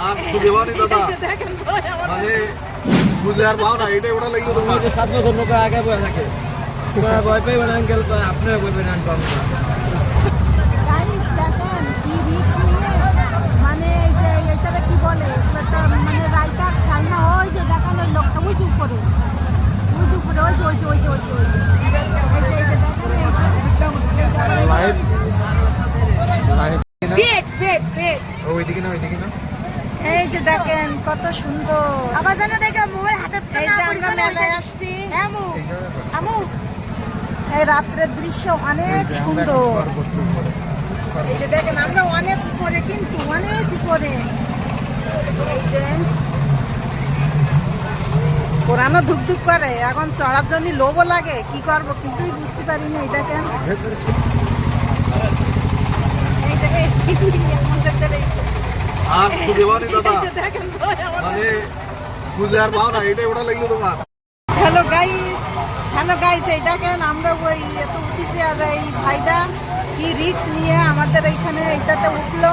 আর খুঁজে পাওনি দাদা মানে বুঝে আর পাও না এটাই ওটা লাগবে তোমার 7 বছর লোক আগে বয়ে থাকে ভয় পাইবেন আঙ্কেল আপনারা বলবেন আমি পাবো না গাইস দেখেন কি রিস্ক নিয়ে মানে এই যে এইটারে কি বলে একটা মানে রাইটার খাই না ওই যে দেখেন ওই লোকটা ওই যে উপরে ওই যে উপরে ওই যে ওই যে ওই যে ওই যে এই যে দেখেন লাইভ পেট ওইদিকে না এই যে দেখেন কত সুন্দর আবার জানো দেখে মোবাইল হাতে এই যে আমরা মেলায় আসছি আমু আমু এই রাত্রের দৃশ্য অনেক সুন্দর এই যে দেখেন আমরা অনেক উপরে কিন্তু অনেক উপরে এই যে পুরানো ধুকধুক করে এখন চড়ার জন্য লোভও লাগে কি করব কিছুই বুঝতে পারি না এই দেখেন এই যে আর খুঁজে পাওনি দাদা এই যে দেখেন মানে বুঝে আর পাও না এটাই ওটা লাগবে তোমার হ্যালো গাইস এই দেখেন আমরা ওই এত উঠেছি আর এই ভাইটা কি রিস্ক নিয়ে আমাদের এইখানে এইটাতে উঠলো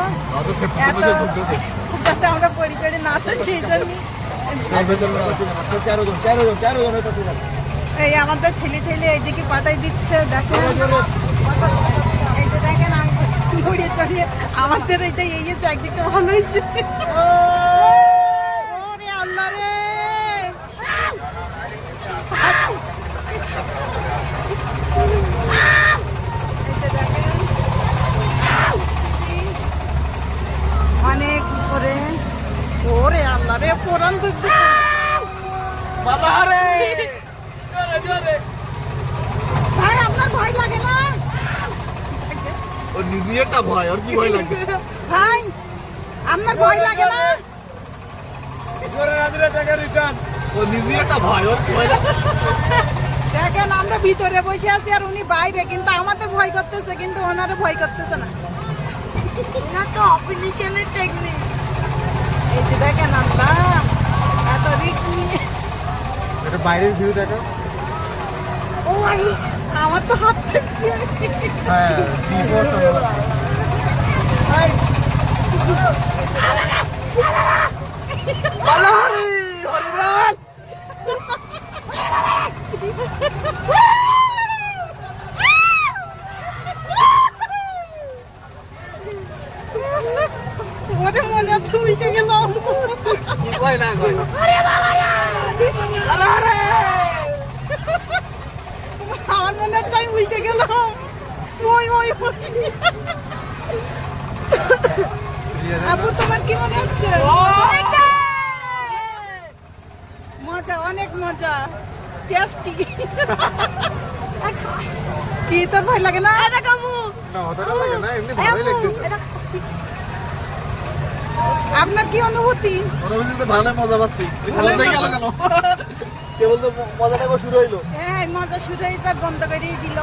যাতে আমরা পরিচয় না আসে সেই জন্য এই আমাদের ঠেলে এইদিকে পাঠাই দিচ্ছে দেখেন এই যে দেখেন ঘুরিয়ে চড়িয়ে আমাদের এইটা এই যে একদিকে ভালো হয়েছে ওরে আল্লাহ রে অনেক উপরে ওরে আল্লাহ রে পুরান দুধ ভাই আপনার ভয় লাগে না ও নিজে একটা ভয় আর কি ভয় লাগবে ভাই আপনার ভয় লাগে না ও নিজে একটা ভয় আর কি ভয় লাগবে দেখেন আমরা ভিতরে বসে আছি আর উনি বাইরে কিন্তু আমাদের ভয় করতেছে কিন্তু ওনারে ভয় করতেছে না না তো অপারেশনের টেকনিক এই যে দেখেন আমরা এত রিস্ক নিয়ে এটা বাইরের ভিউ দেখো ও ভাই আমার তো হাত থেকে হ্যাঁ জিফোর্স ভাই পালারে হরিবল ওরে মনে তুমি কে গেলাম কি কয় না কয় পালারে আমার মনে হচ্ছে আমি উইকে গেলাম ওই আপু তোমার কি মনে হচ্ছে মজা অনেক মজা টেস্টি কি তোর ভয় লাগে না কামু না অতটা লাগে না এমনি ভালোই লাগতেছে আপনার কি অনুভূতি অনুভূতিতে ভালো মজা পাচ্ছি ভালো দেখে গেল কেন কেবল তো মজাটা শুরু হইলো হ্যাঁ মজা শুরু হয়ে তার বন্ধ করেই দিল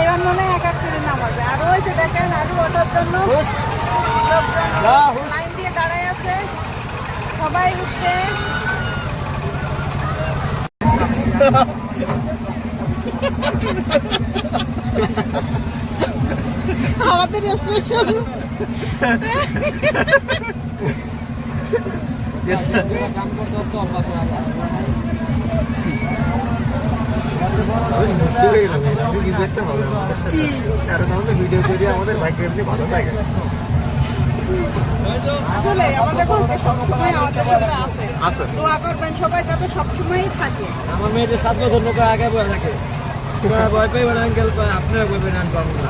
এবার মনে হয় এক এক করে নামাবে আর ওই যে দেখেন আরো ওটার জন্য লোকজন লাইন দিয়ে দাঁড়ায় আছে সবাই উঠবে আমাদের স্পেশাল কারণ আমাদের ভিডিও করে আমাদের ভাগ্য এমনি ভালো লাগে আসলে আমাদের ঘরকে সবসময় আমাদের সাথে আছে আছে দোয়া করবেন সবাই যাতে সবসময়ই থাকে আমার মেয়ে যে 7 বছর লোক আগে বয়ে থাকে ভয় পাইবেন আঙ্কেল আপনারা বলবেন আমি পাবো না